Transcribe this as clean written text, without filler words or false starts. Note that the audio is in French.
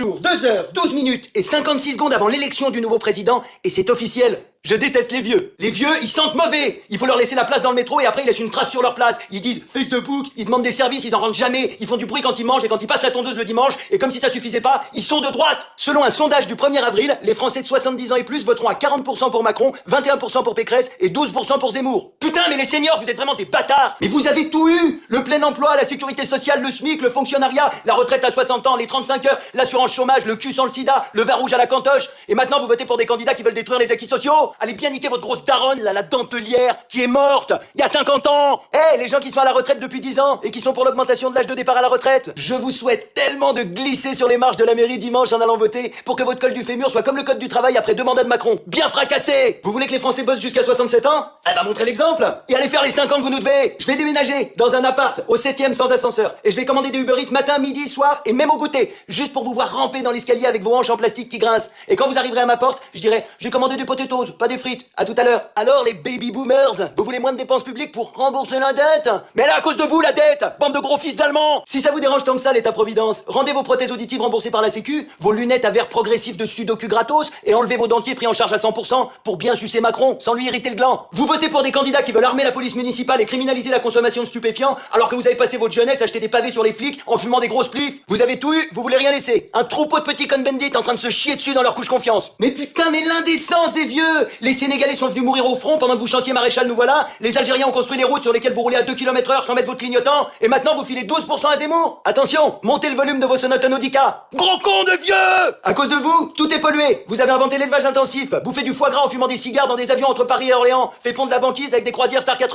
jours, 2 heures, 12 minutes et 56 secondes avant l'élection du nouveau président, et c'est officiel. Je déteste les vieux. Les vieux, ils sentent mauvais. Il faut leur laisser la place dans le métro et après ils laissent une trace sur leur place. Ils disent face de book, ils demandent des services, ils en rentrent jamais. Ils font du bruit quand ils mangent et quand ils passent la tondeuse le dimanche. Et comme si ça suffisait pas, ils sont de droite. Selon un sondage du 1er avril, les Français de 70 ans et plus voteront à 40% pour Macron, 21% pour Pécresse et 12% pour Zemmour. Putain, mais les seniors, vous êtes vraiment des bâtards. Mais vous avez tout eu. Le plein emploi, la sécurité sociale, le SMIC, le fonctionnariat, la retraite à 60 ans, les 35 heures, l'assurance chômage, le cul sans le sida, le vin rouge à la cantoche. Et maintenant vous votez pour des candidats qui veulent détruire les acquis sociaux. Allez bien niquer votre grosse daronne, là, la dentelière, qui est morte il y a 50 ans. Les gens qui sont à la retraite depuis 10 ans et qui sont pour l'augmentation de l'âge de départ à la retraite. Je vous souhaite tellement de glisser sur les marches de la mairie dimanche en allant voter pour que votre col du fémur soit comme le code du travail après 2 mandats de Macron. Bien fracassé. Vous voulez que les Français bossent jusqu'à 67 ans? Eh ben, montrez l'exemple. Et allez faire les 5 ans que vous nous devez. Je vais déménager dans un appart au 7ème sans ascenseur. Et je vais commander des Uber Eats matin, midi, soir et même au goûter. Juste pour vous voir ramper dans l'escalier avec vos hanches en plastique qui grincent. Et quand vous arriverez à ma porte, je dirai, j'ai commandé des potatoes, pas des frites. À tout à l'heure. Alors les baby boomers, vous voulez moins de dépenses publiques pour rembourser la dette? Mais là, à cause de vous, la dette! Bande de gros fils d'Allemands! Si ça vous dérange tant que ça, l'État-providence, rendez vos prothèses auditives remboursées par la Sécu, vos lunettes à verre progressif de Sudoku gratos, et enlevez vos dentiers pris en charge à 100% pour bien sucer Macron, sans lui irriter le gland. Vous votez pour des candidats qui veulent armer la police municipale et criminaliser la consommation de stupéfiants, alors que vous avez passé votre jeunesse à acheter des pavés sur les flics en fumant des grosses plifs. Vous avez tout eu, vous voulez rien laisser. Un troupeau de petits con-bendits en train de se chier dessus dans leur couche confiance. Mais putain, mais l'indécence des vieux! Les Sénégalais sont venus mourir au front pendant que vous chantiez Maréchal nous voilà, les Algériens ont construit les routes sur lesquelles vous roulez à 2 km/h sans mettre votre clignotant, et maintenant vous filez 12% à Zemmour. Attention, montez le volume de vos sonotes Audica. Gros con de vieux! À cause de vous, tout est pollué. Vous avez inventé l'élevage intensif, bouffé du foie gras en fumant des cigares dans des avions entre Paris et Orléans, fait fondre la banquise avec des croisières Star 80.